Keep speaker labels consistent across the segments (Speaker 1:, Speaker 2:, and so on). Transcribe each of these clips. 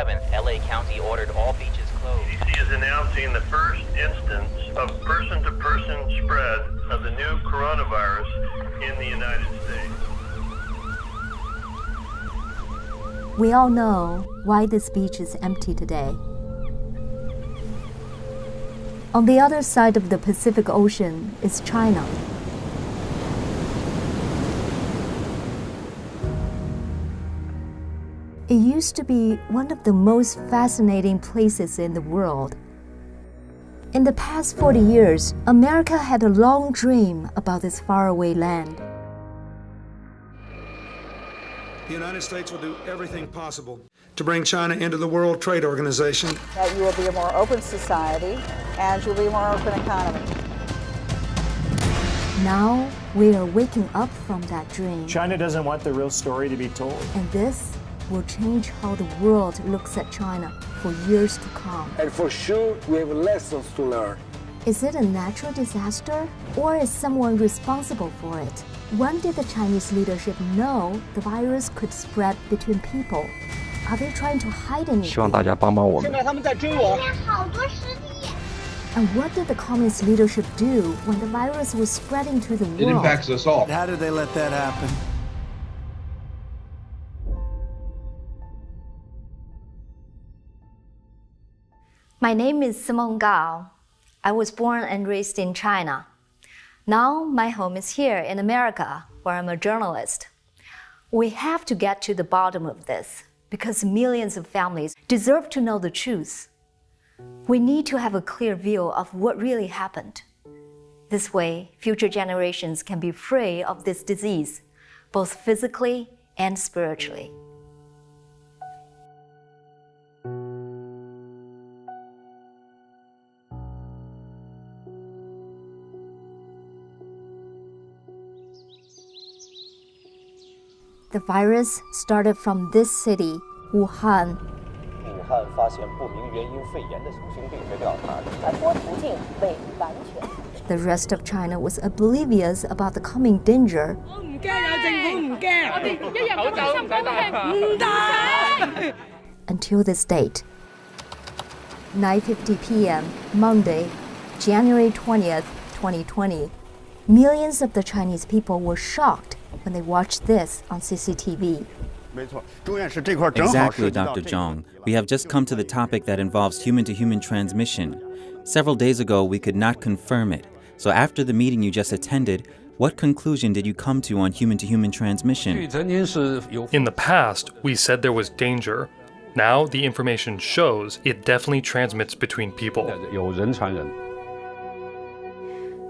Speaker 1: 27th, LA County ordered all beaches closed.
Speaker 2: CDC is announcing the first instance of person-to-person spread of the new coronavirus in the United States.
Speaker 3: We all know why this beach is empty today. On the other side of the Pacific Ocean is China. It used to be one of the most fascinating places in the world. In the past 40 years, America had a long dream about this faraway land.
Speaker 4: The United States will do everything possible to bring China into the World Trade Organization.
Speaker 5: That you will be a more open society and you'll be a more open economy.
Speaker 3: Now we are waking up from that dream.
Speaker 6: China doesn't want the real story to be told.
Speaker 3: And this will change how the world looks at China for years to come.
Speaker 7: And for sure, we have lessons to learn.
Speaker 3: Is it a natural disaster, or is someone responsible for it? When did the Chinese leadership know the virus could spread between people? Are they trying to hide anything?
Speaker 8: 希望大家帮帮我们。
Speaker 3: And what did the communist leadership do when the virus was spreading to the world?
Speaker 9: It impacts us all.
Speaker 4: How did they let that happen?
Speaker 3: My name is Simone Gao. I was born and raised in China. Now my home is here in America, where I'm a journalist. We have to get to the bottom of this, because millions of families deserve to know the truth. We need to have a clear view of what really happened. This way, future generations can be free of this disease, both physically and spiritually. The virus started from this city, Wuhan. The rest of China was oblivious about the coming danger. Until this date. 9:50 p.m., Monday, January 20th, 2020. Millions of the Chinese people were shocked when they watched this on CCTV.
Speaker 10: Exactly, Dr. Zhang. We have just come to the topic that involves human-to-human transmission. Several days ago, we could not confirm it. So after the meeting you just attended, what conclusion did you come to on human-to-human transmission?
Speaker 11: In the past, we said there was danger. Now, the information shows it definitely transmits between people.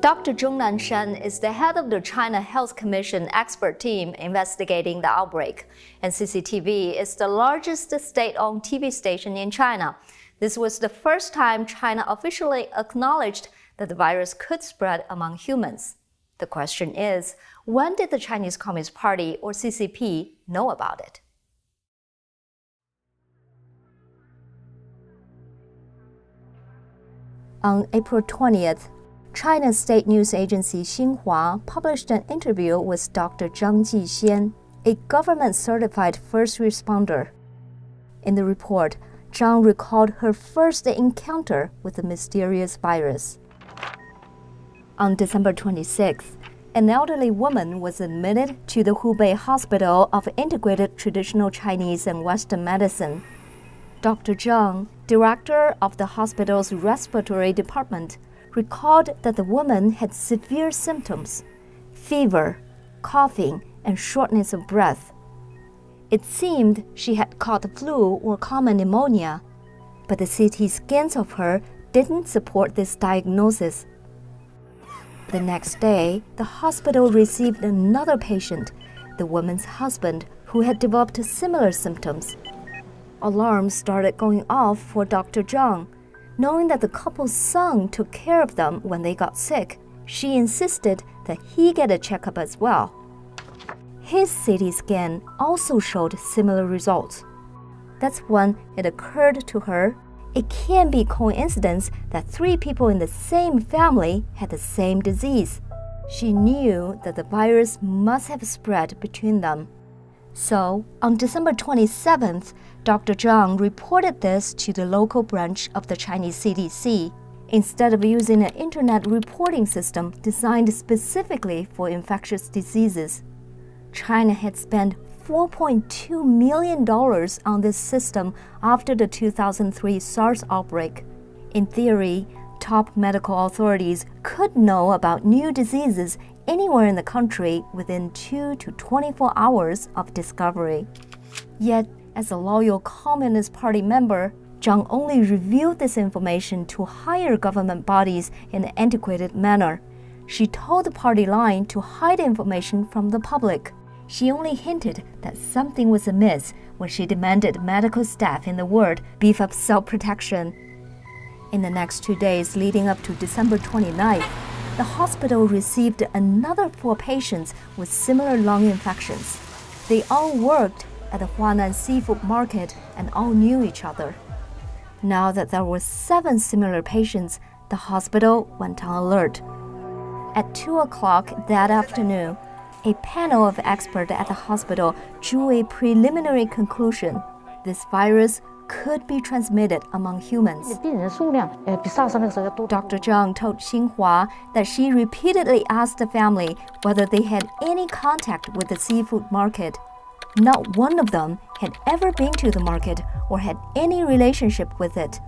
Speaker 3: Dr. Zhong Nanshan is the head of the China Health Commission expert team investigating the outbreak, and CCTV is the largest state-owned TV station in China. This was the first time China officially acknowledged that the virus could spread among humans. The question is, when did the Chinese Communist Party, or CCP, know about it? On April 20th, China's state news agency Xinhua published an interview with Dr. Zhang Jixian, a government-certified first responder. In the report, Zhang recalled her first encounter with the mysterious virus. On December 26th, an elderly woman was admitted to the Hubei Hospital of Integrated Traditional Chinese and Western Medicine. Dr. Zhang, director of the hospital's respiratory department, recalled that the woman had severe symptoms: fever, coughing, and shortness of breath. It seemed she had caught the flu or common pneumonia, but the CT scans of her didn't support this diagnosis. The next day, the hospital received another patient, the woman's husband, who had developed similar symptoms. Alarms started going off for Dr. Zhang. Knowing that the couple's son took care of them when they got sick, she insisted that he get a checkup as well. His CT scan also showed similar results. That's when it occurred to her, it can't be coincidence that 3 people in the same family had the same disease. She knew that the virus must have spread between them. So, on December 27th, Dr. Zhang reported this to the local branch of the Chinese CDC instead of using an internet reporting system designed specifically for infectious diseases. China had spent $4.2 million on this system after the 2003 SARS outbreak. In theory, top medical authorities could know about new diseases anywhere in the country within 2 to 24 hours of discovery. Yet, as a loyal Communist Party member, Zhang only revealed this information to higher government bodies in an antiquated manner. She told the party line to hide information from the public. She only hinted that something was amiss when she demanded medical staff in the world beef up self-protection. In the next 2 days leading up to December 29th, the hospital received another 4 patients with similar lung infections. They all worked at the Huanan seafood market and all knew each other. Now that there were 7 similar patients, the hospital went on alert. At 2 o'clock that afternoon, a panel of experts at the hospital drew a preliminary conclusion. This virus could be transmitted among humans. Dr. Zhang told Xinhua that she repeatedly asked the family whether they had any contact with the seafood market. Not one of them had ever been to the market or had any relationship with it.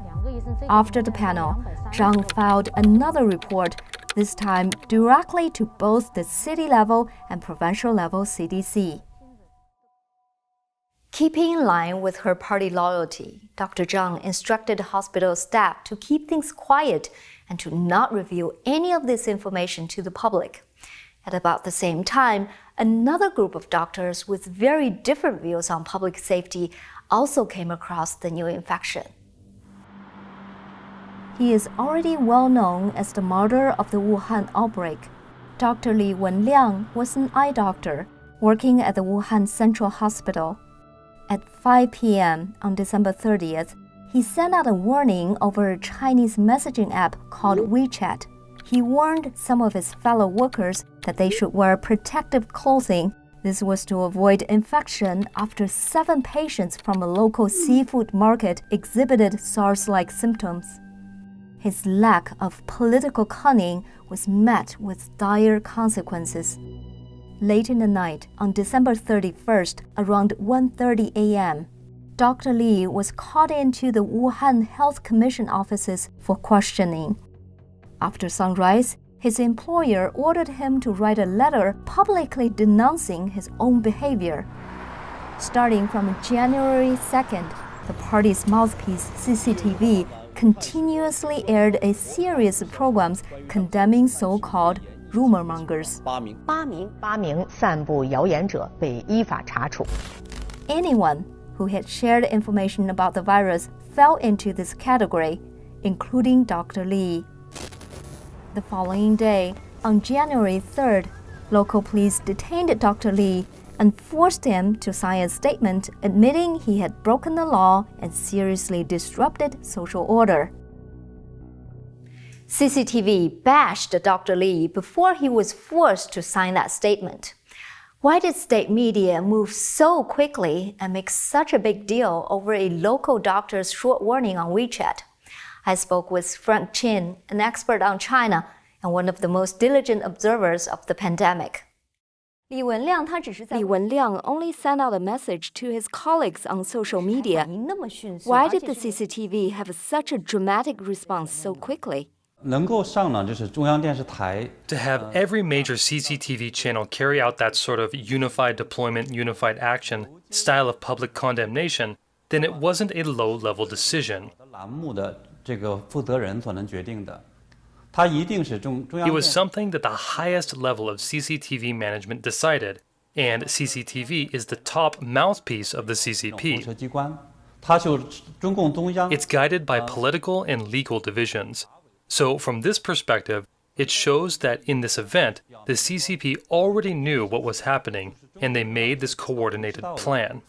Speaker 3: After the panel, Zhang filed another report, this time directly to both the city level and provincial level CDC. Keeping in line with her party loyalty, Dr. Zhang instructed hospital staff to keep things quiet and to not reveal any of this information to the public. At about the same time, another group of doctors with very different views on public safety also came across the new infection. He is already well known as the martyr of the Wuhan outbreak. Dr. Li Wenliang was an eye doctor working at the Wuhan Central Hospital. At 5 p.m. on December 30th, he sent out a warning over a Chinese messaging app called WeChat. He warned some of his fellow workers that they should wear protective clothing. This was to avoid infection after 7 patients from a local seafood market exhibited SARS-like symptoms. His lack of political cunning was met with dire consequences. Late in the night, on December 31st, around 1:30 a.m., Dr. Li was called into the Wuhan Health Commission offices for questioning. After sunrise, his employer ordered him to write a letter publicly denouncing his own behavior. Starting from January 2nd, the party's mouthpiece, CCTV, continuously aired a series of programs condemning so-called rumor mongers. Anyone who had shared information about the virus fell into this category, including Dr. Li. The following day, on January 3rd, local police detained Dr. Li and forced him to sign a statement admitting he had broken the law and seriously disrupted social order. CCTV bashed Dr. Li before he was forced to sign that statement. Why did state media move so quickly and make such a big deal over a local doctor's short warning on WeChat? I spoke with Frank Chin, an expert on China and one of the most diligent observers of the pandemic. Li Wenliang only sent out a message to his colleagues on social media. Why did the CCTV have such a dramatic response so quickly?
Speaker 11: To have every major CCTV channel carry out that sort of unified deployment, unified action style of public condemnation, then it wasn't a low-level decision. It was something that the highest level of CCTV management decided, and CCTV is the top mouthpiece of the CCP. It's guided by political and legal divisions. So from this perspective, it shows that in this event, the CCP already knew what was happening, and they made this coordinated plan.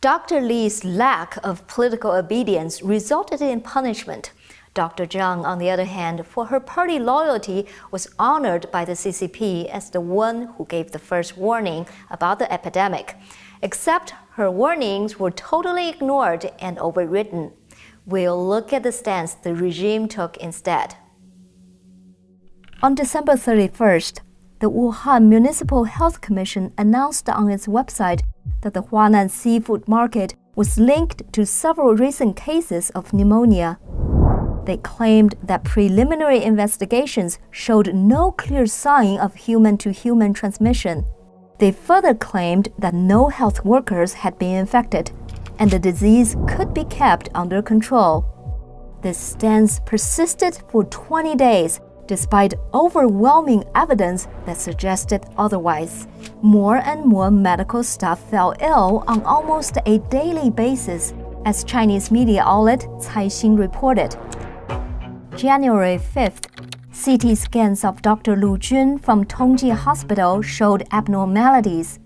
Speaker 3: Dr. Li's lack of political obedience resulted in punishment. Dr. Zhang, on the other hand, for her party loyalty, was honored by the CCP as the one who gave the first warning about the epidemic. Except her warnings were totally ignored and overridden. We'll look at the stance the regime took instead. On December 31st, the Wuhan Municipal Health Commission announced on its website that the Huanan seafood market was linked to several recent cases of pneumonia. They claimed that preliminary investigations showed no clear sign of human-to-human transmission. They further claimed that no health workers had been infected, and the disease could be kept under control. This stance persisted for 20 days, despite overwhelming evidence that suggested otherwise. More and more medical staff fell ill on almost a daily basis, as Chinese media outlet Caixin reported. January 5th, CT scans of Dr. Lu Jun from Tongji Hospital showed abnormalities.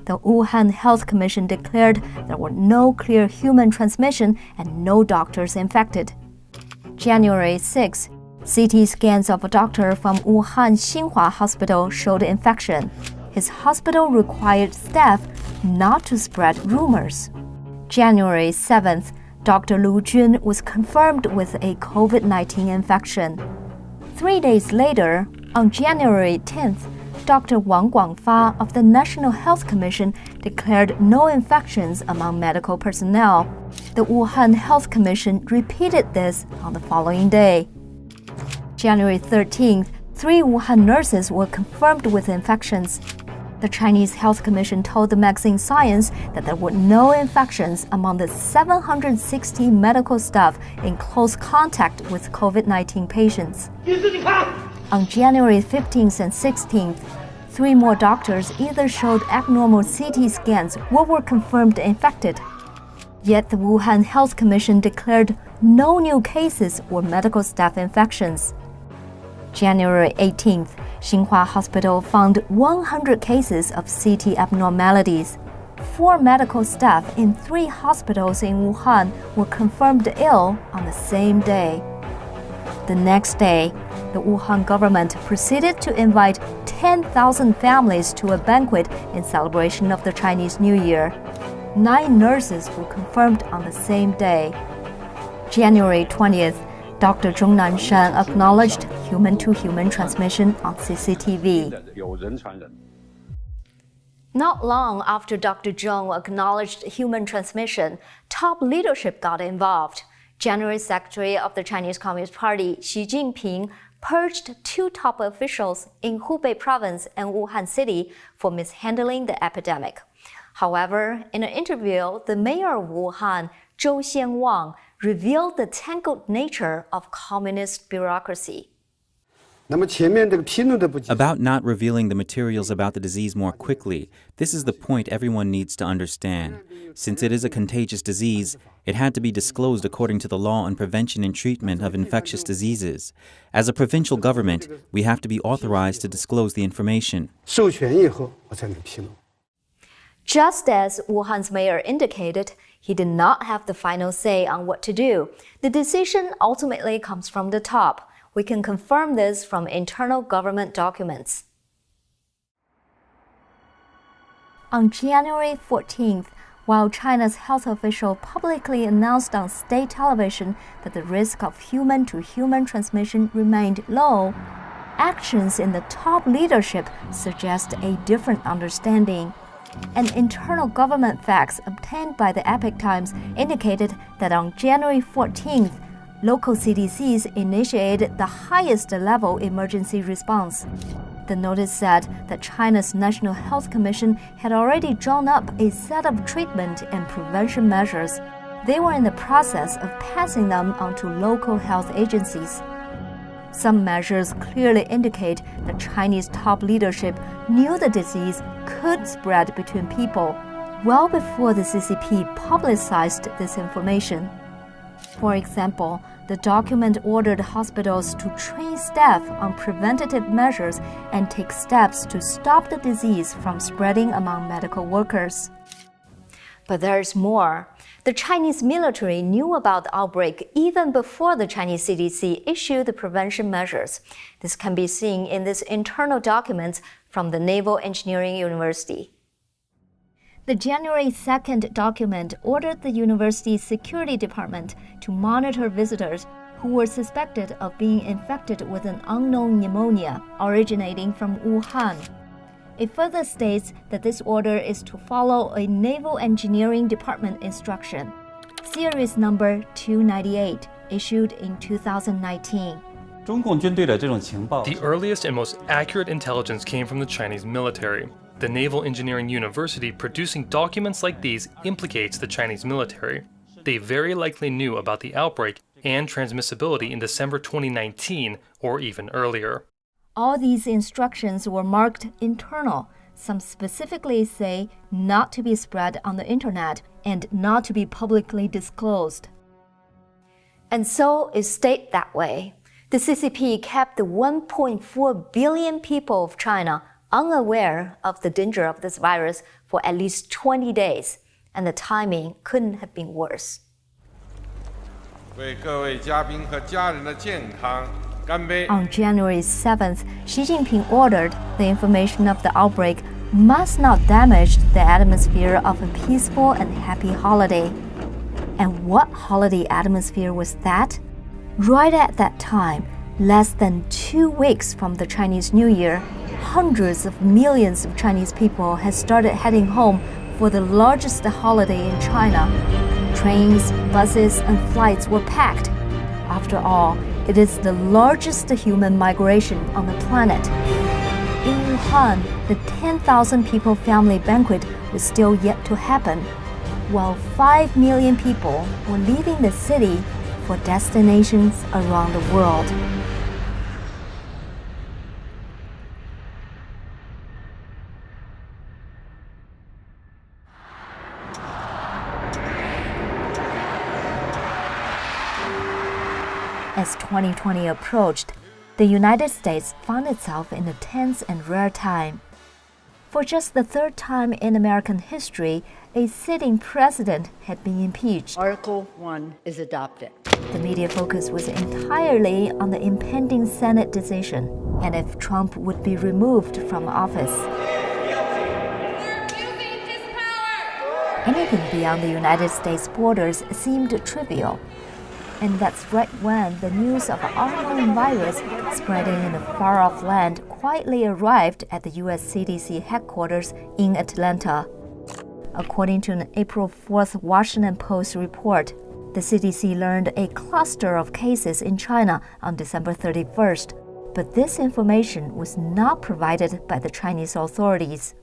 Speaker 3: The Wuhan Health Commission declared there were no clear human transmission and no doctors infected. January 6, CT scans of a doctor from Wuhan Xinhua Hospital showed infection. His hospital required staff not to spread rumors. January 7th, Dr. Lu Jun was confirmed with a COVID-19 infection. 3 days later, on January 10th, Dr. Wang Guangfa of the National Health Commission declared no infections among medical personnel. The Wuhan Health Commission repeated this on the following day. January 13th, 3 Wuhan nurses were confirmed with infections. The Chinese Health Commission told the magazine Science that there were no infections among the 760 medical staff in close contact with COVID-19 patients. On January 15th and 16th, 3 more doctors either showed abnormal CT scans or were confirmed infected. Yet the Wuhan Health Commission declared no new cases or medical staff infections. January 18th, Xinhua Hospital found 100 cases of CT abnormalities. 4 medical staff in 3 hospitals in Wuhan were confirmed ill on the same day. The next day, the Wuhan government proceeded to invite 10,000 families to a banquet in celebration of the Chinese New Year. 9 nurses were confirmed on the same day. January 20th, Dr. Zhong Nanshan acknowledged human-to-human transmission on CCTV. Not long after Dr. Zhong acknowledged human transmission, top leadership got involved. General Secretary of the Chinese Communist Party, Xi Jinping, purged 2 top officials in Hubei province and Wuhan city for mishandling the epidemic. However, in an interview, the mayor of Wuhan, Zhou Xianwang, revealed the tangled nature of communist bureaucracy.
Speaker 10: About not revealing the materials about the disease more quickly, this is the point everyone needs to understand. Since it is a contagious disease, it had to be disclosed according to the law on prevention and treatment of infectious diseases. As a provincial government, we have to be authorized to disclose the information.
Speaker 3: Just as Wuhan's mayor indicated, he did not have the final say on what to do. The decision ultimately comes from the top. We can confirm this from internal government documents. On January 14th, while China's health official publicly announced on state television that the risk of human-to-human transmission remained low, actions in the top leadership suggest a different understanding. And internal government facts obtained by the Epoch Times indicated that on January 14th, local CDCs initiated the highest level emergency response. The notice said that China's National Health Commission had already drawn up a set of treatment and prevention measures. They were in the process of passing them on to local health agencies. Some measures clearly indicate that Chinese top leadership knew the disease could spread between people well before the CCP publicized this information. For example, the document ordered hospitals to train staff on preventative measures and take steps to stop the disease from spreading among medical workers. But there's more. The Chinese military knew about the outbreak even before the Chinese CDC issued the prevention measures. This can be seen in this internal document from the Naval Engineering University. The January 2nd document ordered the university's security department to monitor visitors who were suspected of being infected with an unknown pneumonia originating from Wuhan. It further states that this order is to follow a Naval Engineering Department instruction, Series number 298, issued in 2019.
Speaker 11: The earliest and most accurate intelligence came from the Chinese military. The Naval Engineering University producing documents like these implicates the Chinese military. They very likely knew about the outbreak and transmissibility in December 2019 or even earlier.
Speaker 3: All these instructions were marked internal. Some specifically say not to be spread on the internet and not to be publicly disclosed. And so it stayed that way. The CCP kept the 1.4 billion people of China unaware of the danger of this virus for at least 20 days, and the timing couldn't have been worse. On January 7th, Xi Jinping ordered the information of the outbreak must not damage the atmosphere of a peaceful and happy holiday. And what holiday atmosphere was that? Right at that time, less than 2 weeks from the Chinese New Year, hundreds of millions of Chinese people had started heading home for the largest holiday in China. Trains, buses, and flights were packed. After all, it is the largest human migration on the planet. In Wuhan, the 10,000 people family banquet was still yet to happen, while 5 million people were leaving the city for destinations around the world. As 2020 approached, the United States found itself in a tense and rare time. For just the third time in American history, a sitting president had been impeached.
Speaker 8: Article 1 is adopted.
Speaker 3: The media focus was entirely on the impending Senate decision and if Trump would be removed from office. Anything beyond the United States borders seemed trivial. And that's right when the news of an unknown virus spreading in a far-off land quietly arrived at the U.S. CDC headquarters in Atlanta. According to an April 4th Washington Post report, the CDC learned a cluster of cases in China on December 31st, but this information was not provided by the Chinese authorities.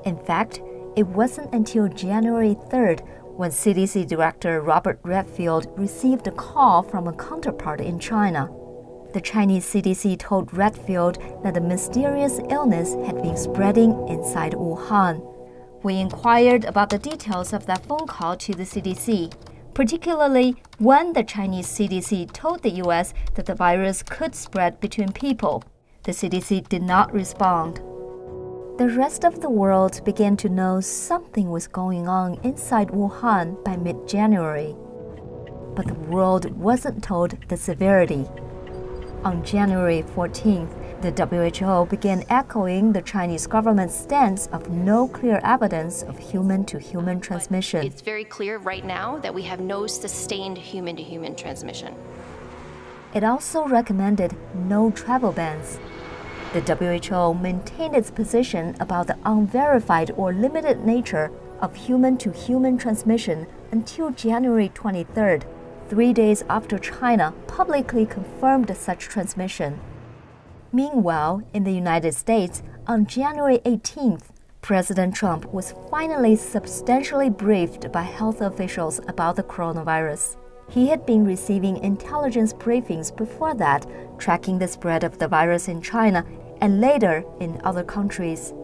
Speaker 3: In fact, it wasn't until January 3rd when CDC Director Robert Redfield received a call from a counterpart in China. The Chinese CDC told Redfield that a mysterious illness had been spreading inside Wuhan. We inquired about the details of that phone call to the CDC, particularly when the Chinese CDC told the U.S. that the virus could spread between people. The CDC did not respond. The rest of the world began to know something was going on inside Wuhan by mid-January. But the world wasn't told the severity. On January 14th, the WHO began echoing the Chinese government's stance of no clear evidence of human-to-human transmission.
Speaker 9: It's very clear right now that we have no sustained human-to-human transmission.
Speaker 3: It also recommended no travel bans. The WHO maintained its position about the unverified or limited nature of human-to-human transmission until January 23rd, 3 days after China publicly confirmed such transmission. Meanwhile, in the United States, on January 18th, President Trump was finally substantially briefed by health officials about the coronavirus. He had been receiving intelligence briefings before that, tracking the spread of the virus in China and later in other countries.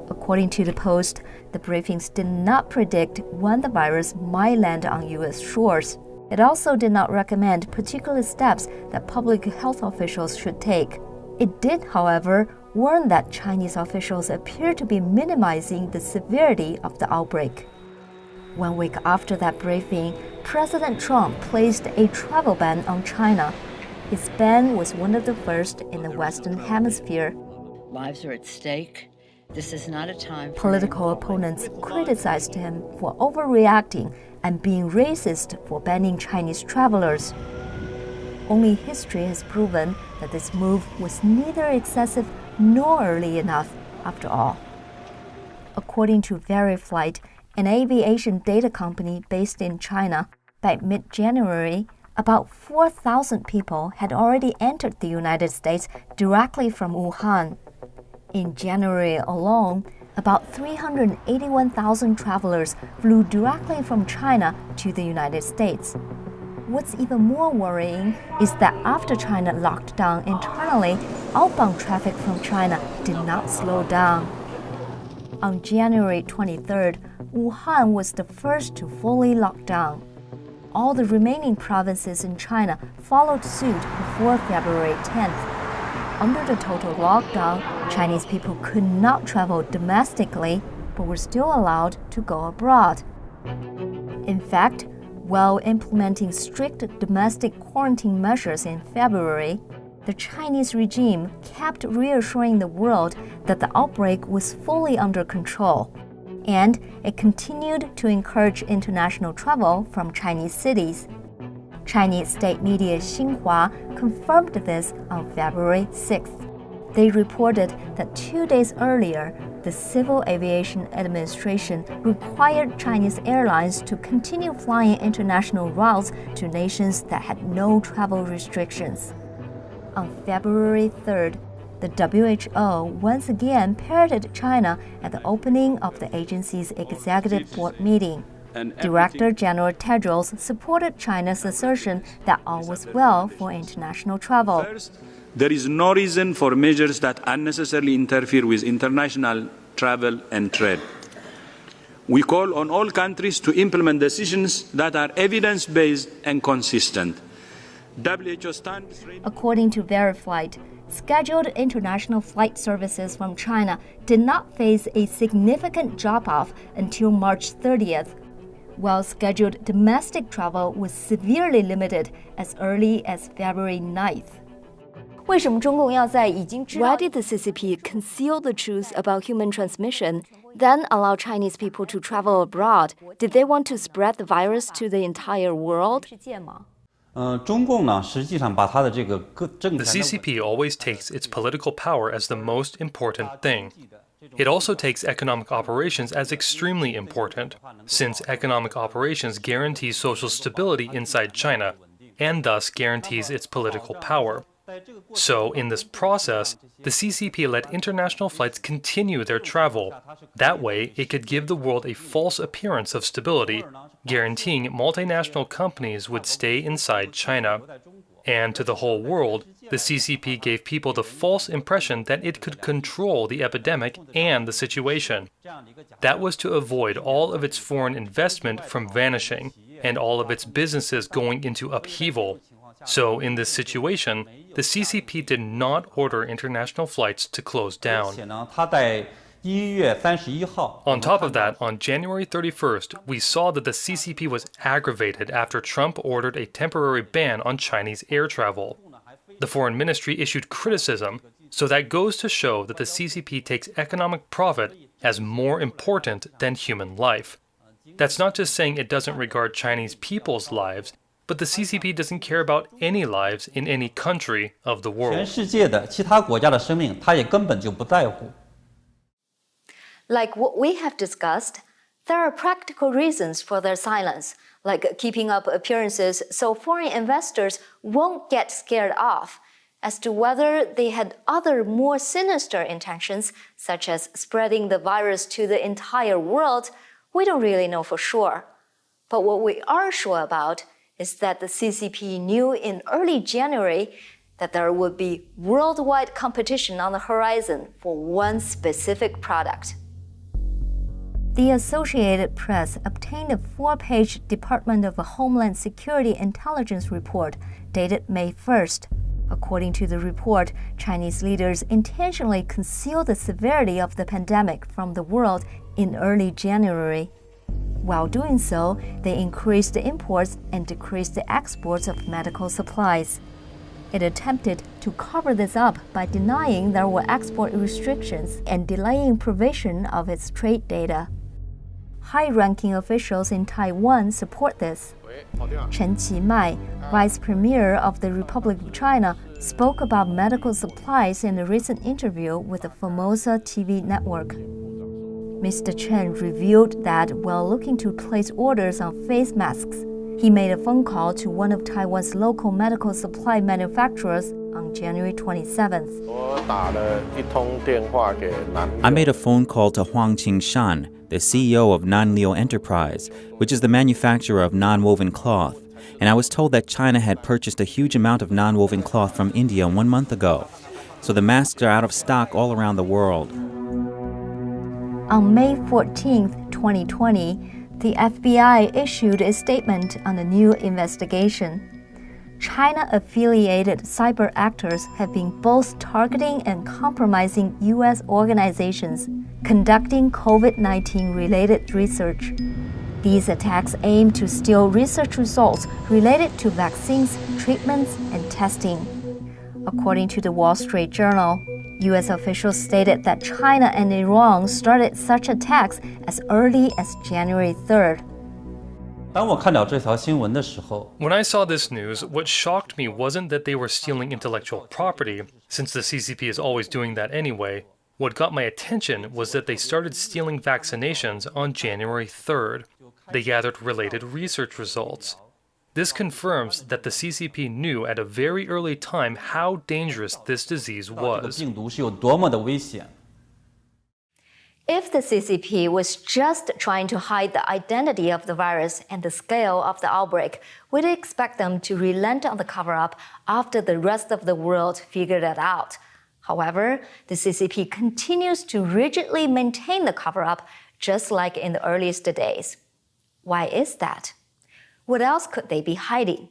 Speaker 3: According to the Post, the briefings did not predict when the virus might land on U.S. shores. It also did not recommend particular steps that public health officials should take. It did, however, warn that Chinese officials appear to be minimizing the severity of the outbreak. 1 week after that briefing, President Trump placed a travel ban on China. His ban was one of the first in the Western Hemisphere.
Speaker 8: Lives are at stake. This is not a time for
Speaker 3: Political opponents criticized him for overreacting and being racist for banning Chinese travelers. Only history has proven that this move was neither excessive nor early enough, after all. According to Veriflight, an aviation data company based in China, by mid-January, about 4,000 people had already entered the United States directly from Wuhan. In January alone, about 381,000 travelers flew directly from China to the United States. What's even more worrying is that after China locked down internally, outbound traffic from China did not slow down. On January 23rd, Wuhan was the first to fully lock down. All the remaining provinces in China followed suit before February 10th. Under the total lockdown, Chinese people could not travel domestically, but were still allowed to go abroad. In fact, while implementing strict domestic quarantine measures in February, the Chinese regime kept reassuring the world that the outbreak was fully under control, and it continued to encourage international travel from Chinese cities. Chinese state media Xinhua confirmed this on February 6th. They reported that 2 days earlier, the Civil Aviation Administration required Chinese airlines to continue flying international routes to nations that had no travel restrictions. On February 3rd, the WHO once again parroted China at the opening of the agency's executive board meeting. Director General Tedros supported China's assertion that all was well for international travel.
Speaker 12: There is no reason for measures that unnecessarily interfere with international travel and trade. We call on all countries to implement decisions that are evidence-based and consistent. WHO stands ready.
Speaker 3: According to Veriflight, scheduled international flight services from China did not face a significant drop-off until March 30th, while scheduled domestic travel was severely limited as early as February 9th. Why did the CCP conceal the truth about human transmission, then allow Chinese people to travel abroad? Did they want to spread the virus to the entire world?
Speaker 11: The CCP always takes its political power as the most important thing. It also takes economic operations as extremely important, since economic operations guarantee social stability inside China, and thus guarantees its political power. So, in this process, the CCP let international flights continue their travel. That way, it could give the world a false appearance of stability, guaranteeing multinational companies would stay inside China. And to the whole world, the CCP gave people the false impression that it could control the epidemic and the situation. That was to avoid all of its foreign investment from vanishing, and all of its businesses going into upheaval. So, in this situation, the CCP did not order international flights to close down. On top of that, on January 31st, we saw that the CCP was aggravated after Trump ordered a temporary ban on Chinese air travel. The Foreign Ministry issued criticism, so that goes to show that the CCP takes economic profit as more important than human life. That's not just saying it doesn't regard Chinese people's lives, but the CCP doesn't care about any lives in any country of the world.
Speaker 3: Like what we have discussed, there are practical reasons for their silence, like keeping up appearances so foreign investors won't get scared off. As to whether they had other more sinister intentions, such as spreading the virus to the entire world, we don't really know for sure. But what we are sure about is that the CCP knew in early January that there would be worldwide competition on the horizon for one specific product. The Associated Press obtained a 4-page Department of Homeland Security intelligence report dated May 1st. According to the report, Chinese leaders intentionally concealed the severity of the pandemic from the world in early January. While doing so, they increased the imports and decreased the exports of medical supplies. It attempted to cover this up by denying there were export restrictions and delaying provision of its trade data. High-ranking officials in Taiwan support this. Chen Qimai, Vice Premier of the Republic of China, spoke about medical supplies in a recent interview with the Formosa TV network. Mr. Chen revealed that while looking to place orders on face masks, he made a phone call to one of Taiwan's local medical supply manufacturers on January 27th.
Speaker 10: I made a phone call to Huang Qingshan, the CEO of Nanliu Enterprise, which is the manufacturer of non-woven cloth, and I was told that China had purchased a huge amount of non-woven cloth from India 1 month ago. So the masks are out of stock all around the world.
Speaker 3: On May 14, 2020, the FBI issued a statement on a new investigation. China-affiliated cyber actors have been both targeting and compromising U.S. organizations conducting COVID-19 related research. These attacks aim to steal research results related to vaccines, treatments, and testing. According to the Wall Street Journal, U.S. officials stated that China and Iran started such attacks as early as January 3rd.
Speaker 11: When I saw this news, what shocked me wasn't that they were stealing intellectual property, since the CCP is always doing that anyway. What got my attention was that they started stealing vaccinations on January 3rd. They gathered related research results. This confirms that the CCP knew at a very early time how dangerous this disease was.
Speaker 3: If the CCP was just trying to hide the identity of the virus and the scale of the outbreak, we'd expect them to relent on the cover-up after the rest of the world figured it out. However, the CCP continues to rigidly maintain the cover-up, just like in the earliest days. Why is that? What else could they be hiding?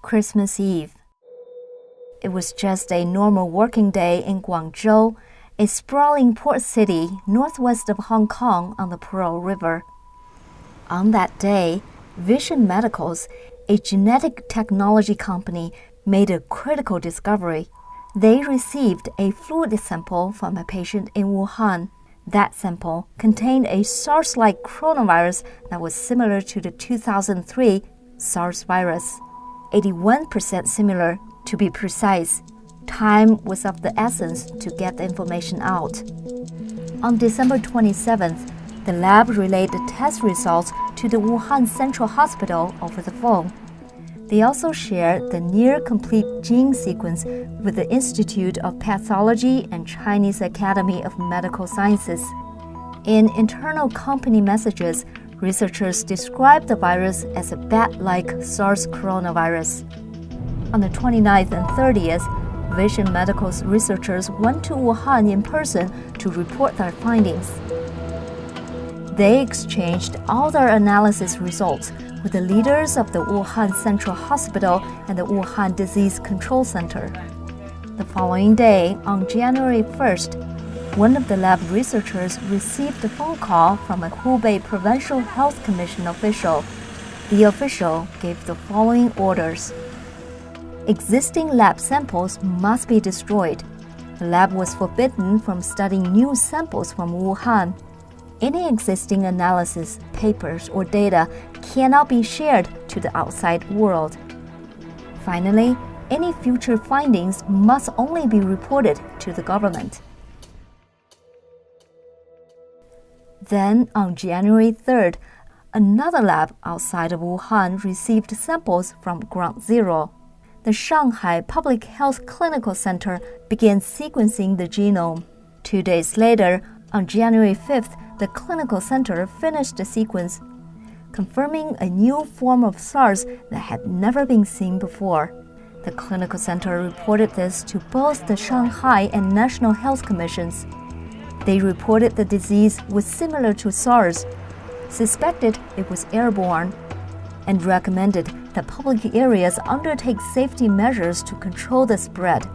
Speaker 3: Christmas Eve. It was just a normal working day in Guangzhou, a sprawling port city northwest of Hong Kong on the Pearl River. On that day, Vision Medicals, a genetic technology company, made a critical discovery. They received a fluid sample from a patient in Wuhan. That sample contained a SARS-like coronavirus that was similar to the 2003 SARS virus. 81% similar, to be precise. Time was of the essence to get the information out. On December 27th, the lab relayed the test results to the Wuhan Central Hospital over the phone. They also shared the near-complete gene sequence with the Institute of Pathology and Chinese Academy of Medical Sciences. In internal company messages, researchers described the virus as a bat-like SARS coronavirus. On the 29th and 30th, Vision Medical's researchers went to Wuhan in person to report their findings. They exchanged all their analysis results with the leaders of the Wuhan Central Hospital and the Wuhan Disease Control Center. The following day, on January 1st, one of the lab researchers received a phone call from a Hubei Provincial Health Commission official. The official gave the following orders. Existing lab samples must be destroyed. The lab was forbidden from studying new samples from Wuhan. Any existing analysis, papers, or data cannot be shared to the outside world. Finally, any future findings must only be reported to the government. Then, on January 3rd, another lab outside of Wuhan received samples from Ground Zero. The Shanghai Public Health Clinical Center began sequencing the genome. 2 days later, on January 5th, the clinical center finished the sequence, confirming a new form of SARS that had never been seen before. The clinical center reported this to both the Shanghai and National Health Commissions. They reported the disease was similar to SARS, suspected it was airborne, and recommended that public areas undertake safety measures to control the spread.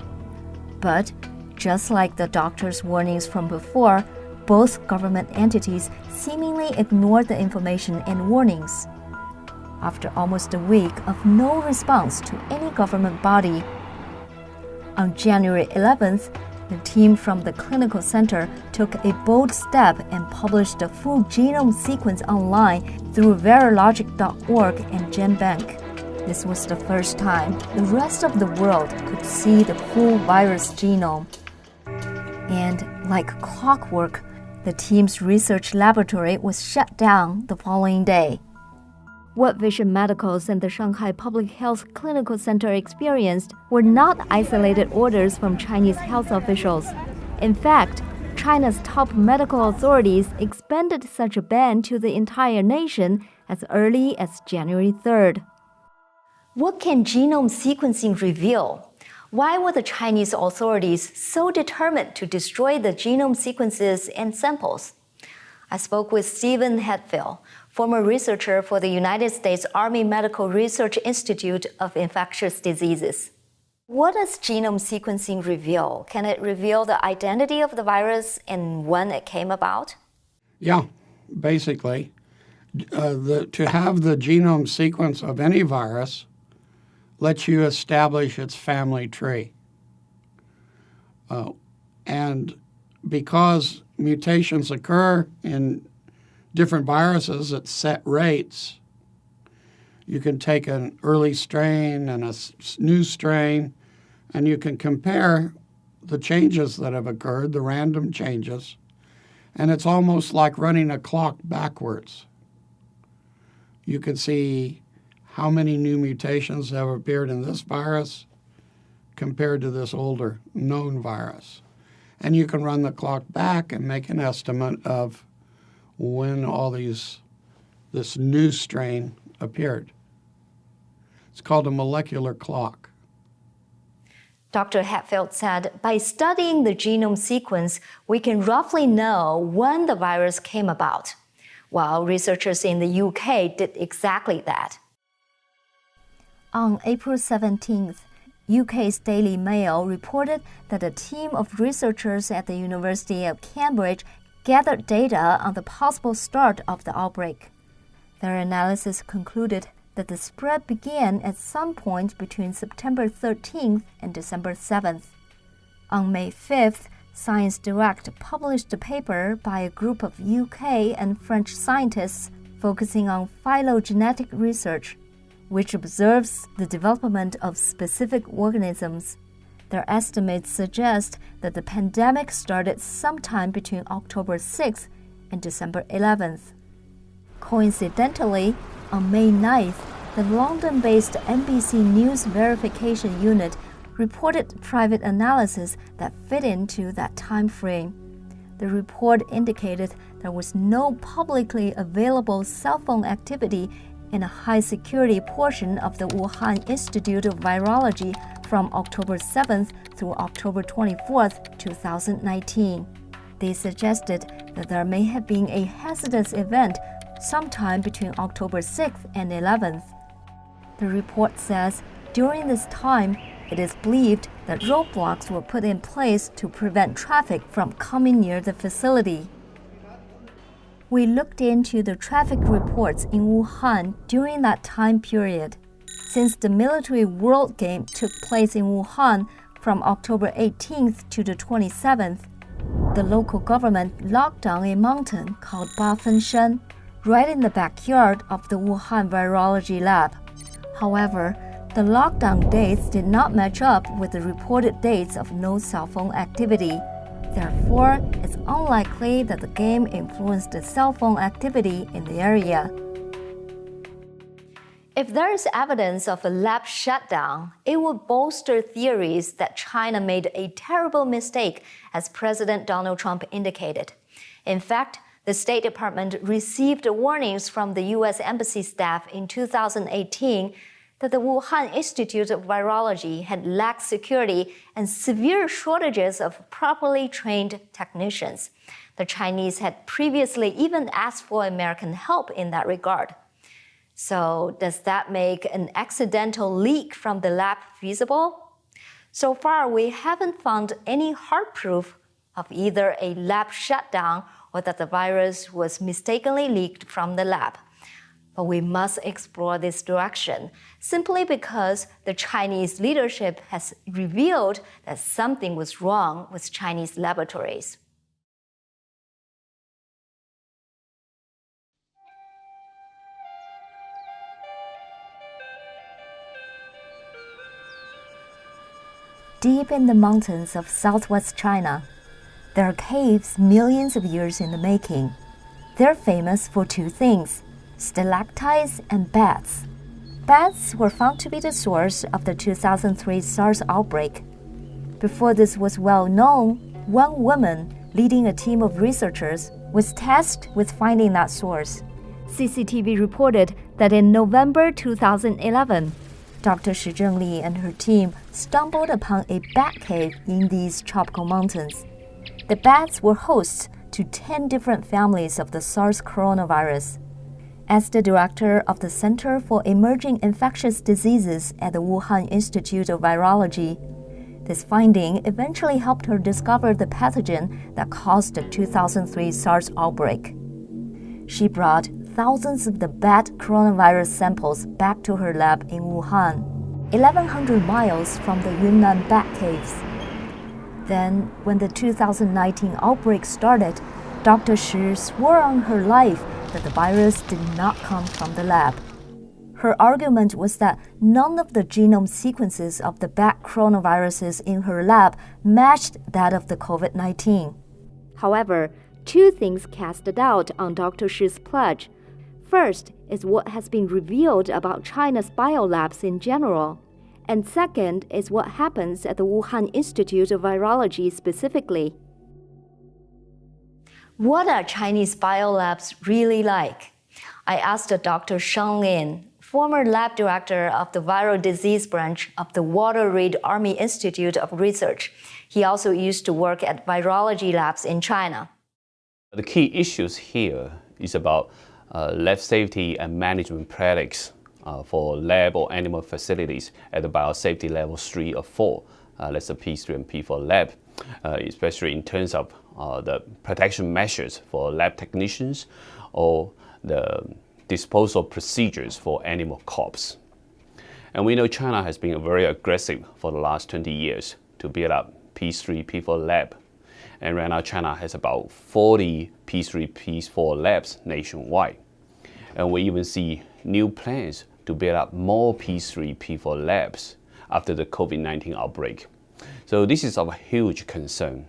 Speaker 3: But, just like the doctor's warnings from before, both government entities seemingly ignored the information and warnings. After almost a week of no response to any government body, on January 11th, the team from the clinical center took a bold step and published the full genome sequence online through Verilogic.org and GenBank. This was the first time the rest of the world could see the full virus genome. And like clockwork, the team's research laboratory was shut down the following day. What Vision Medicals and the Shanghai Public Health Clinical Center experienced were not isolated orders from Chinese health officials. In fact, China's top medical authorities expanded such a ban to the entire nation as early as January 3rd. What can genome sequencing reveal? Why were the Chinese authorities so determined to destroy the genome sequences and samples? I spoke with Stephen Hatfield, former researcher for the United States Army Medical Research Institute of Infectious Diseases. What does genome sequencing reveal? Can it reveal the identity of the virus and when it came about?
Speaker 13: Yeah, basically. To have the genome sequence of any virus lets you establish its family tree. And because mutations occur in different viruses at set rates, you can take an early strain and a new strain, and you can compare the changes that have occurred, the random changes, and it's almost like running a clock backwards. You can see how many new mutations have appeared in this virus compared to this older known virus. And you can run the clock back and make an estimate of when all this new strain appeared. It's called a molecular clock.
Speaker 3: Dr. Hatfield said, by studying the genome sequence, we can roughly know when the virus came about, while researchers in the UK did exactly that. On April 17th, UK's Daily Mail reported that a team of researchers at the University of Cambridge gathered data on the possible start of the outbreak. Their analysis concluded that the spread began at some point between September 13th and December 7th. On May 5th, Science Direct published a paper by a group of UK and French scientists focusing on phylogenetic research, which observes the development of specific organisms. Their estimates suggest that the pandemic started sometime between October 6th and December 11th. Coincidentally, on May 9th, the London-based NBC News Verification Unit reported private analysis that fit into that time frame. The report indicated there was no publicly available cell phone activity in a high-security portion of the Wuhan Institute of Virology from October 7th through October 24th, 2019. They suggested that there may have been a hesitance event sometime between October 6th and 11th. The report says during this time, it is believed that roadblocks were put in place to prevent traffic from coming near the facility. We looked into the traffic reports in Wuhan during that time period. Since the Military World Game took place in Wuhan from October 18th to the 27th, the local government locked down a mountain called Bafenshan, right in the backyard of the Wuhan Virology Lab. However, the lockdown dates did not match up with the reported dates of no cell phone activity. Therefore, it's unlikely that the game influenced the cell phone activity in the area. If there is evidence of a lab shutdown, it would bolster theories that China made a terrible mistake, as President Donald Trump indicated. In fact, the State Department received warnings from the U.S. Embassy staff in 2018 that the Wuhan Institute of Virology had lacked security and severe shortages of properly trained technicians. The Chinese had previously even asked for American help in that regard. So, does that make an accidental leak from the lab feasible? So far, we haven't found any hard proof of either a lab shutdown or that the virus was mistakenly leaked from the lab. But we must explore this direction, simply because the Chinese leadership has revealed that something was wrong with Chinese laboratories. Deep in the mountains of southwest China, there are caves millions of years in the making. They're famous for two things: stalactites and bats. Bats were found to be the source of the 2003 SARS outbreak. Before this was well known, one woman leading a team of researchers was tasked with finding that source. CCTV reported that in November 2011, Dr. Shi Zhengli and her team stumbled upon a bat cave in these tropical mountains. The bats were hosts to 10 different families of the SARS coronavirus. As the director of the Center for Emerging Infectious Diseases at the Wuhan Institute of Virology, this finding eventually helped her discover the pathogen that caused the 2003 SARS outbreak. She brought thousands of the bat coronavirus samples back to her lab in Wuhan, 1,100 miles from the Yunnan bat caves. Then, when the 2019 outbreak started, Dr. Shi swore on her life that the virus did not come from the lab. Her argument was that none of the genome sequences of the bat coronaviruses in her lab matched that of the COVID-19. However, two things cast a doubt on Dr. Shi's pledge. First is what has been revealed about China's biolabs in general. And second is what happens at the Wuhan Institute of Virology specifically. What are Chinese biolabs really like? I asked Dr. Shang Lin, former lab director of the viral disease branch of the Walter Reed Army Institute of Research. He also used to work at virology labs in China.
Speaker 14: The key issues here is about lab safety and management practice for lab or animal facilities at the biosafety level 3 or 4. That's the P3 and P4 lab, especially in terms of the protection measures for lab technicians or the disposal procedures for animal corpse. And we know China has been very aggressive for the last 20 years to build up P3, P4 lab. And right now China has about 40 P3, P4 labs nationwide. And we even see new plans to build up more P3, P4 labs after the COVID-19 outbreak. So this is of a huge concern.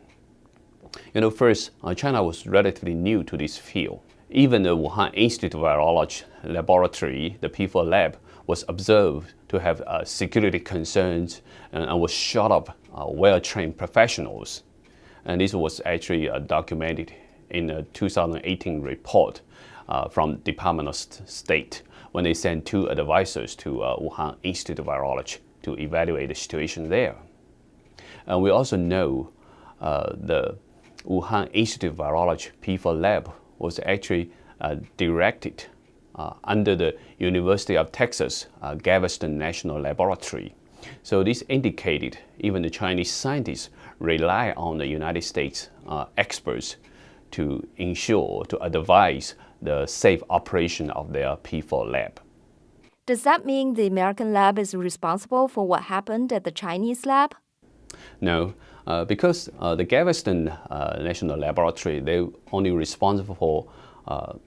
Speaker 14: First, China was relatively new to this field. Even the Wuhan Institute of Virology laboratory, the P4 lab, was observed to have security concerns and was short of well-trained professionals. And this was actually documented in a 2018 report from Department of State when they sent 2 advisors to Wuhan Institute of Virology to evaluate the situation there. And we also know the Wuhan Institute of Virology P4 lab was actually directed under the University of Texas Galveston National Laboratory. So this indicated even the Chinese scientists rely on the United States experts to ensure, to advise the safe operation of their P4 lab.
Speaker 3: Does that mean the American lab is responsible for what happened at the Chinese lab?
Speaker 14: No, because the Galveston National Laboratory, they're only responsible for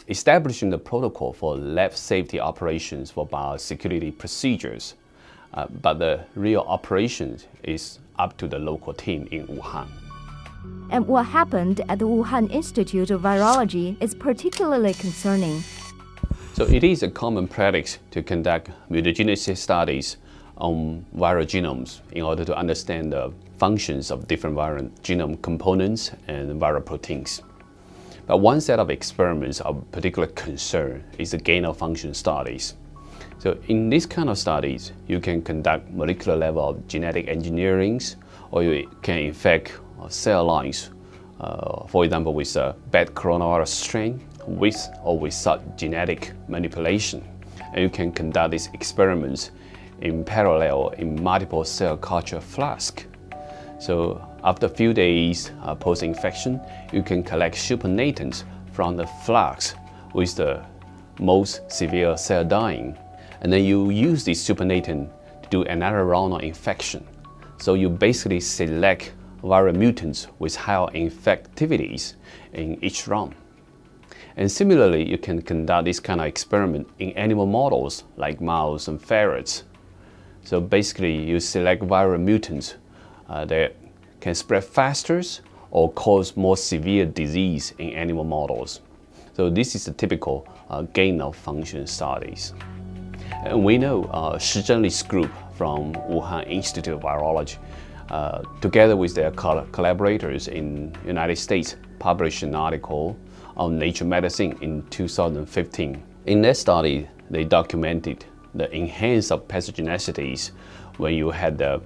Speaker 14: establishing the protocol for lab safety operations for biosecurity procedures. But the real operations is up to the local team in Wuhan.
Speaker 3: And what happened at the Wuhan Institute of Virology is particularly concerning.
Speaker 14: So it is a common practice to conduct mutagenicity studies on viral genomes in order to understand the functions of different viral genome components and viral proteins. But one set of experiments of particular concern is the gain-of-function studies. So in this kind of studies, you can conduct molecular level of genetic engineering, or you can infect cell lines, for example, with a bad coronavirus strain, with or without genetic manipulation. and you can conduct these experiments in parallel in multiple cell culture flasks. So after a few days post-infection, you can collect supernatants from the flasks with the most severe cell dying. And then you use this supernatant to do another round of infection. So you basically select viral mutants with higher infectivities in each round. And similarly, you can conduct this kind of experiment in animal models like mouse and ferrets. So basically, you select viral mutants that can spread faster or cause more severe disease in animal models. So this is a typical gain-of-function studies. And we know Shi Zhenli's group from Wuhan Institute of Virology, together with their collaborators in the United States, published an article on Nature Medicine in 2015. In that study, they documented the enhanced of pathogenicities when you had the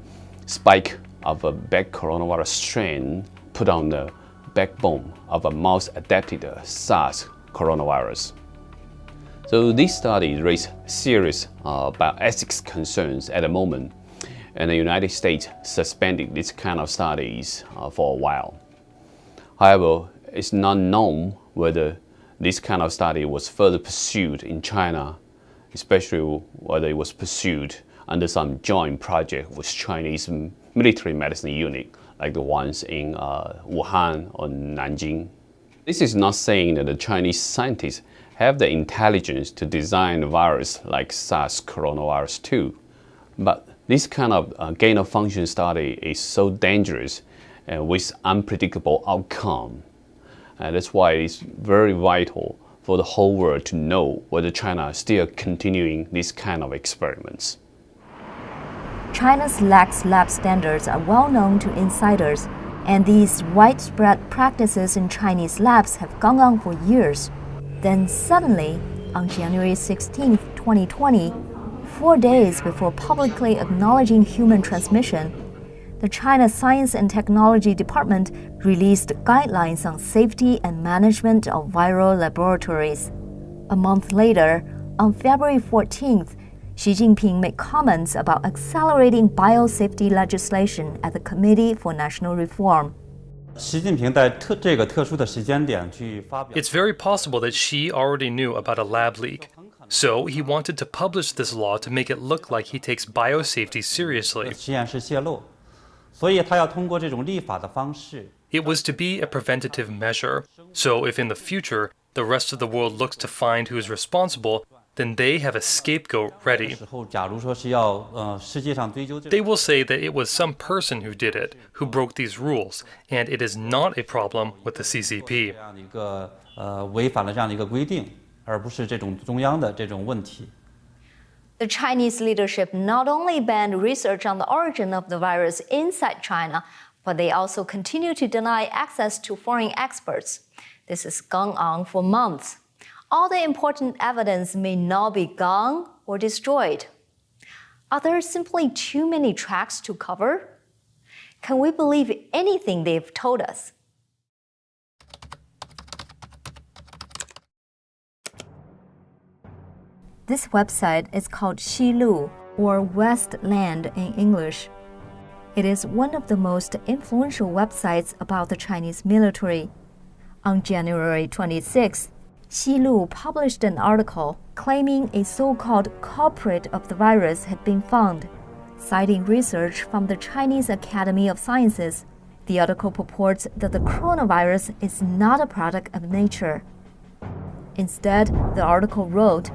Speaker 14: spike of a bat coronavirus strain put on the backbone of a mouse-adapted SARS coronavirus. So these studies raise serious bioethics concerns at the moment, and the United States suspended this kind of studies for a while. However, it's not known whether this kind of study was further pursued in China, especially whether it was pursued under some joint project with Chinese military medicine unit, like the ones in Wuhan or Nanjing. This is not saying that the Chinese scientists have the intelligence to design a virus like SARS coronavirus 2, but this kind of gain-of-function study is so dangerous and with unpredictable outcome. That's why it's very vital for the whole world to know whether China is still continuing these kind of experiments.
Speaker 3: China's lax lab standards are well known to insiders, and these widespread practices in Chinese labs have gone on for years. Then suddenly, on January 16, 2020, 4 days before publicly acknowledging human transmission, the China Science and Technology Department released guidelines on safety and management of viral laboratories. A month later, on February 14th, Xi Jinping made comments about accelerating biosafety legislation at the Committee for National Reform.
Speaker 11: It's very possible that Xi already knew about a lab leak. So he wanted to publish this law to make it look like he takes biosafety seriously. It was to be a preventative measure. So if in the future the rest of the world looks to find who is responsible, then they have a scapegoat ready. They will say that it was some person who did it, who broke these rules, and it is not a problem with the CCP.
Speaker 3: The Chinese leadership not only banned research on the origin of the virus inside China, but they also continue to deny access to foreign experts. This has gone on for months. All the important evidence may now be gone or destroyed. Are there simply too many tracks to cover? Can we believe anything they've told us? This website is called Xilu, or Westland in English. It is one of the most influential websites about the Chinese military. On January 26th, Xilu published an article claiming a so-called culprit of the virus had been found. Citing research from the Chinese Academy of Sciences, the article purports that the coronavirus is not a product of nature. Instead, the article wrote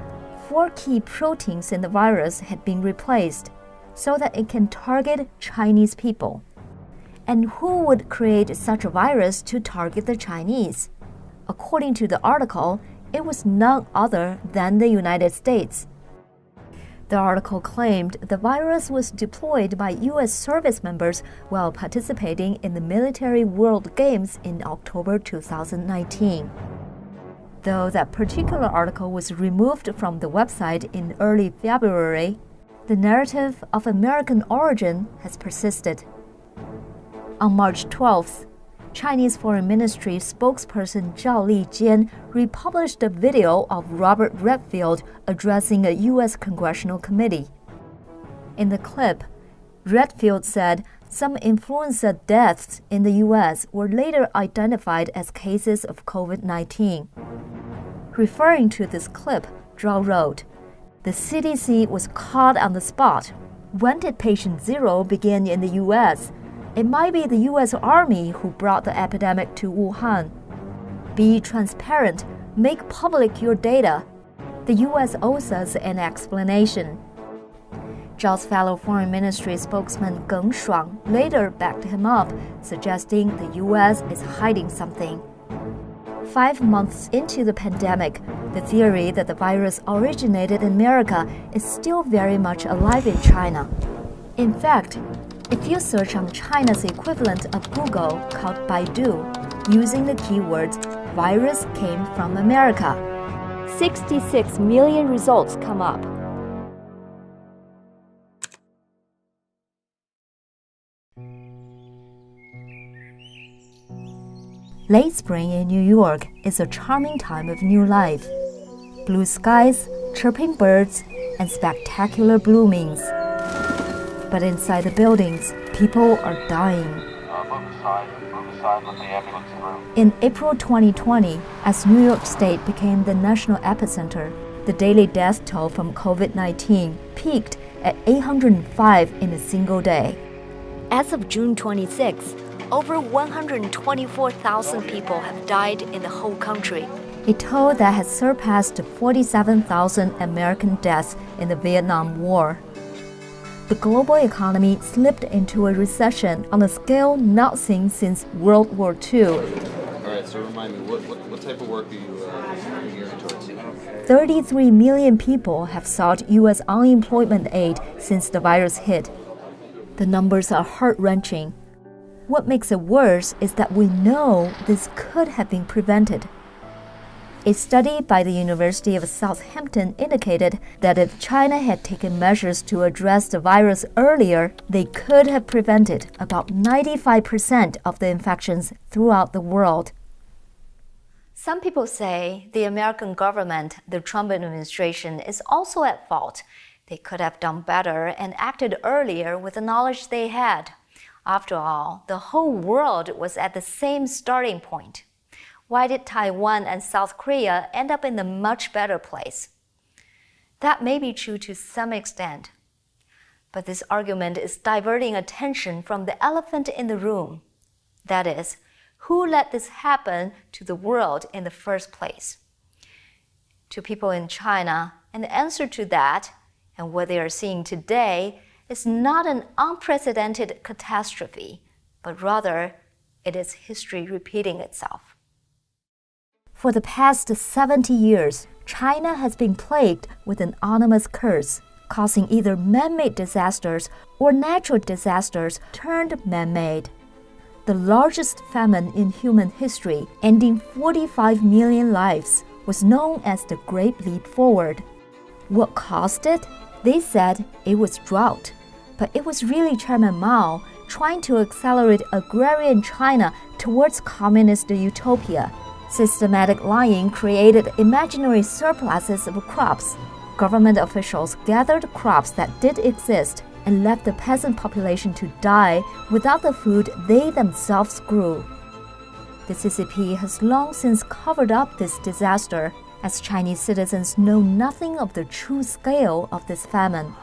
Speaker 3: 4 key proteins in the virus had been replaced so that it can target Chinese people. And who would create such a virus to target the Chinese? According to the article, it was none other than the United States. The article claimed the virus was deployed by U.S. service members while participating in the Military World Games in October 2019. Though that particular article was removed from the website in early February, the narrative of American origin has persisted. On March 12th, Chinese Foreign Ministry spokesperson Zhao Lijian republished a video of Robert Redfield addressing a U.S. congressional committee. In the clip, Redfield said some influenza deaths in the U.S. were later identified as cases of COVID-19. Referring to this clip, Zhao wrote, "The CDC was caught on the spot. When did patient zero begin in the U.S.? It might be the U.S. Army who brought the epidemic to Wuhan. Be transparent. Make public your data. The U.S. owes us an explanation." Zhao's fellow Foreign Ministry spokesman Geng Shuang later backed him up, suggesting the U.S. is hiding something. 5 months into the pandemic, the theory that the virus originated in America is still very much alive in China. In fact, if you search on China's equivalent of Google called Baidu, using the keywords "virus came from America," 66 million results come up. Late spring in New York is a charming time of new life. Blue skies, chirping birds, and spectacular bloomings. But inside the buildings, people are dying. In April 2020, as New York State became the national epicenter, the daily death toll from COVID-19 peaked at 805 in a single day. As of June 26, over 124,000 people have died in the whole country, a toll that has surpassed 47,000 American deaths in the Vietnam War. The global economy slipped into a recession on a scale not seen since World War II.
Speaker 15: All right, so remind me, what type of work are you gearing towards?
Speaker 3: 33 million people have sought U.S. unemployment aid since the virus hit. The numbers are heart-wrenching. What makes it worse is that we know this could have been prevented. A study by the University of Southampton indicated that if China had taken measures to address the virus earlier, they could have prevented about 95% of the infections throughout the world. Some people say the American government, the Trump administration, is also at fault. They could have done better and acted earlier with the knowledge they had. After all, the whole world was at the same starting point. Why did Taiwan and South Korea end up in a much better place? That may be true to some extent, but this argument is diverting attention from the elephant in the room. That is, who let this happen to the world in the first place? To people in China, and the answer to that, and what they are seeing today, is not an unprecedented catastrophe, but rather it is history repeating itself. For the past 70 years, China has been plagued with an ominous curse, causing either man-made disasters or natural disasters turned man-made. The largest famine in human history, ending 45 million lives, was known as the Great Leap Forward. What caused it? They said it was drought. But it was really Chairman Mao trying to accelerate agrarian China towards communist utopia. Systematic lying created imaginary surpluses of crops. Government officials gathered crops that did exist and left the peasant population to die without the food they themselves grew. The CCP has long since covered up this disaster, as Chinese citizens know nothing of the true scale of this famine.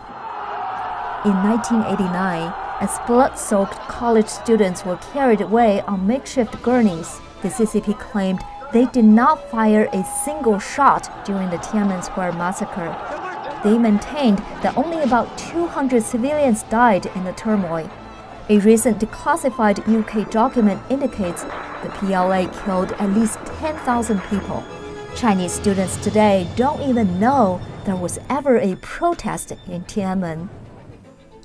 Speaker 3: In 1989, as blood-soaked college students were carried away on makeshift gurneys, the CCP claimed they did not fire a single shot during the Tiananmen Square massacre. They maintained that only about 200 civilians died in the turmoil. A recent declassified UK document indicates the PLA killed at least 10,000 people. Chinese students today don't even know there was ever a protest in Tiananmen.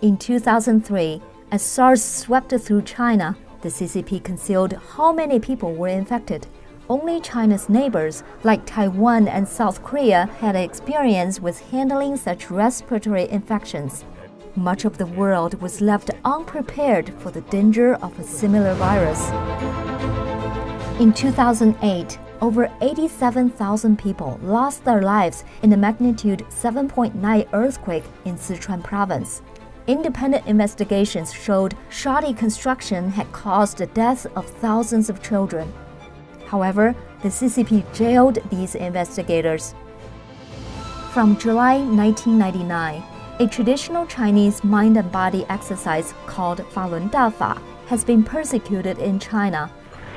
Speaker 3: In 2003, as SARS swept through China, the CCP concealed how many people were infected. Only China's neighbors, like Taiwan and South Korea, had experience with handling such respiratory infections. Much of the world was left unprepared for the danger of a similar virus. In 2008, over 87,000 people lost their lives in a magnitude 7.9 earthquake in Sichuan province. Independent investigations showed shoddy construction had caused the deaths of thousands of children. However, the CCP jailed these investigators. From July 1999, a traditional Chinese mind and body exercise called Falun Dafa has been persecuted in China.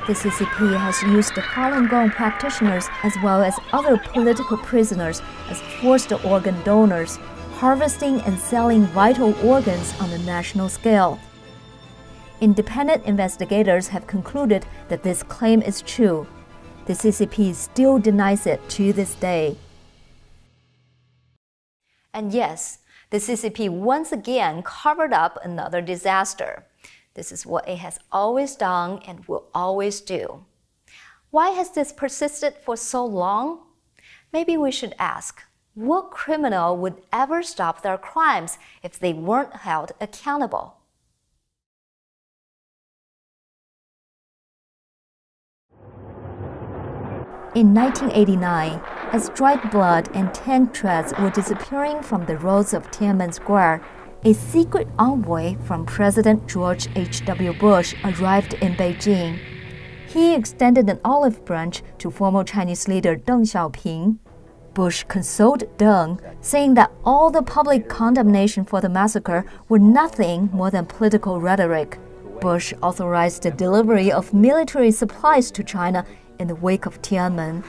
Speaker 3: The CCP has used the Falun Gong practitioners as well as other political prisoners as forced organ donors, harvesting and selling vital organs on a national scale. Independent investigators have concluded that this claim is true. The CCP still denies it to this day. And yes, the CCP once again covered up another disaster. This is what it has always done and will always do. Why has this persisted for so long? Maybe we should ask, what criminal would ever stop their crimes if they weren't held accountable? In 1989, as dried blood and tank treads were disappearing from the roads of Tiananmen Square, a secret envoy from President George H.W. Bush arrived in Beijing. He extended an olive branch to former Chinese leader Deng Xiaoping. Bush consoled Deng, saying that all the public condemnation for the massacre were nothing more than political rhetoric. Bush authorized the delivery of military supplies to China in the wake of Tiananmen.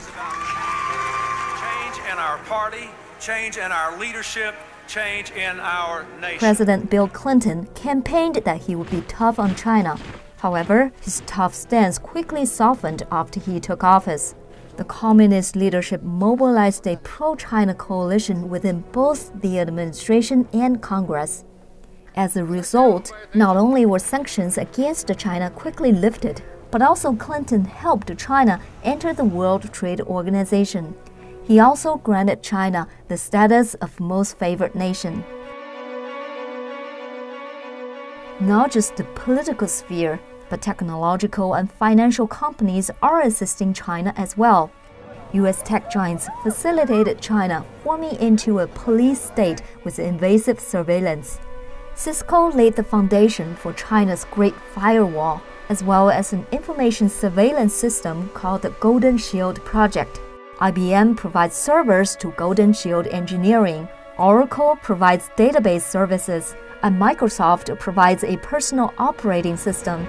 Speaker 16: Change in our party, change in our leadership, change in our nation.
Speaker 3: President Bill Clinton campaigned that he would be tough on China. However, his tough stance quickly softened after he took office. The communist leadership mobilized a pro-China coalition within both the administration and Congress. As a result, not only were sanctions against China quickly lifted, but also Clinton helped China enter the World Trade Organization. He also granted China the status of most favored nation. Not just the political sphere, but technological and financial companies are assisting China as well. U.S. tech giants facilitated China forming into a police state with invasive surveillance. Cisco laid the foundation for China's Great Firewall, as well as an information surveillance system called the Golden Shield Project. IBM provides servers to Golden Shield Engineering. Oracle provides database services, and Microsoft provides a personal operating system.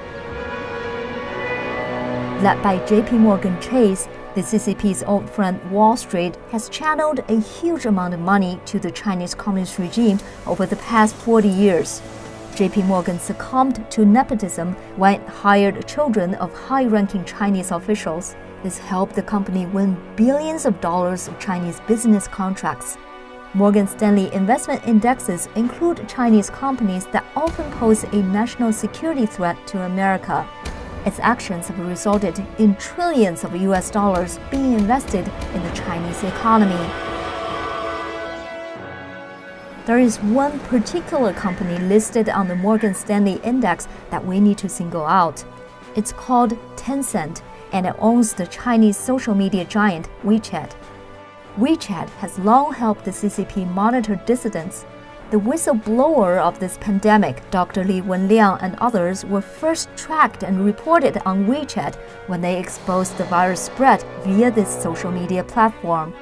Speaker 3: Led by JP Chase, the CCP's old friend Wall Street has channeled a huge amount of money to the Chinese Communist regime over the past 40 years. JP succumbed to nepotism when it hired children of high-ranking Chinese officials. This helped the company win billions of dollars of Chinese business contracts. Morgan Stanley investment indexes include Chinese companies that often pose a national security threat to America. Its actions have resulted in trillions of US dollars being invested in the Chinese economy. There is one particular company listed on the Morgan Stanley index that we need to single out. It's called Tencent, and it owns the Chinese social media giant WeChat. WeChat has long helped the CCP monitor dissidents. The whistleblower of this pandemic, Dr. Li Wenliang and others, were first tracked and reported on WeChat when they exposed the virus spread via this social media platform.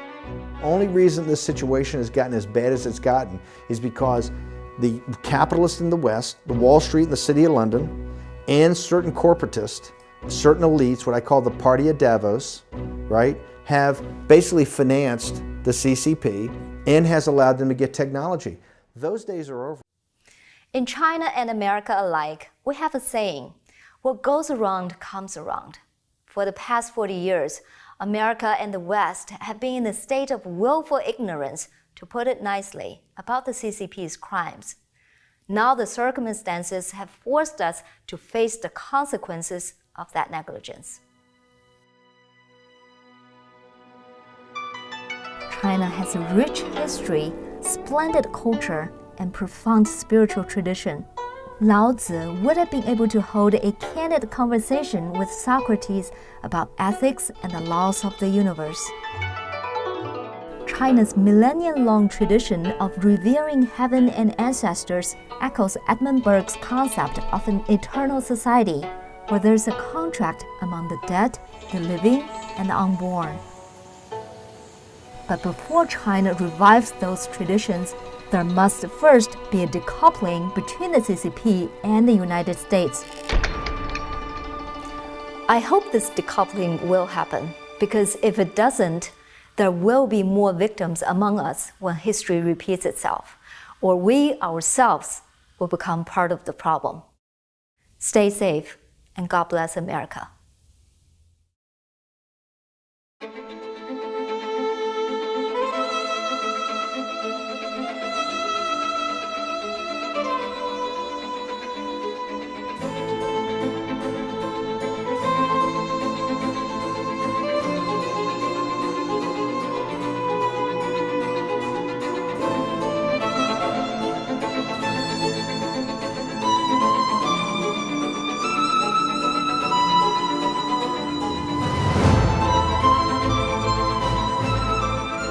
Speaker 17: Only reason this situation has gotten as bad as it's gotten is because the capitalists in the West, the Wall Street and the City of London, and certain corporatists, certain elites, what I call the Party of Davos, right, have basically financed the CCP and has allowed them to get technology. Those days are over.
Speaker 3: In China and America alike, we have a saying, what goes around comes around. For the past 40 years, America and the West have been in a state of willful ignorance, to put it nicely, about the CCP's crimes. Now the circumstances have forced us to face the consequences of that negligence. China has a rich history, splendid culture, and profound spiritual tradition. Lao Tzu would have been able to hold a candid conversation with Socrates about ethics and the laws of the universe. China's millennium-long tradition of revering heaven and ancestors echoes Edmund Burke's concept of an eternal society where there's a contract among the dead, the living, and the unborn. But before China revives those traditions, there must first be a decoupling between the CCP and the United States. I hope this decoupling will happen, because if it doesn't, there will be more victims among us when history repeats itself, or we ourselves will become part of the problem. Stay safe, and God bless America.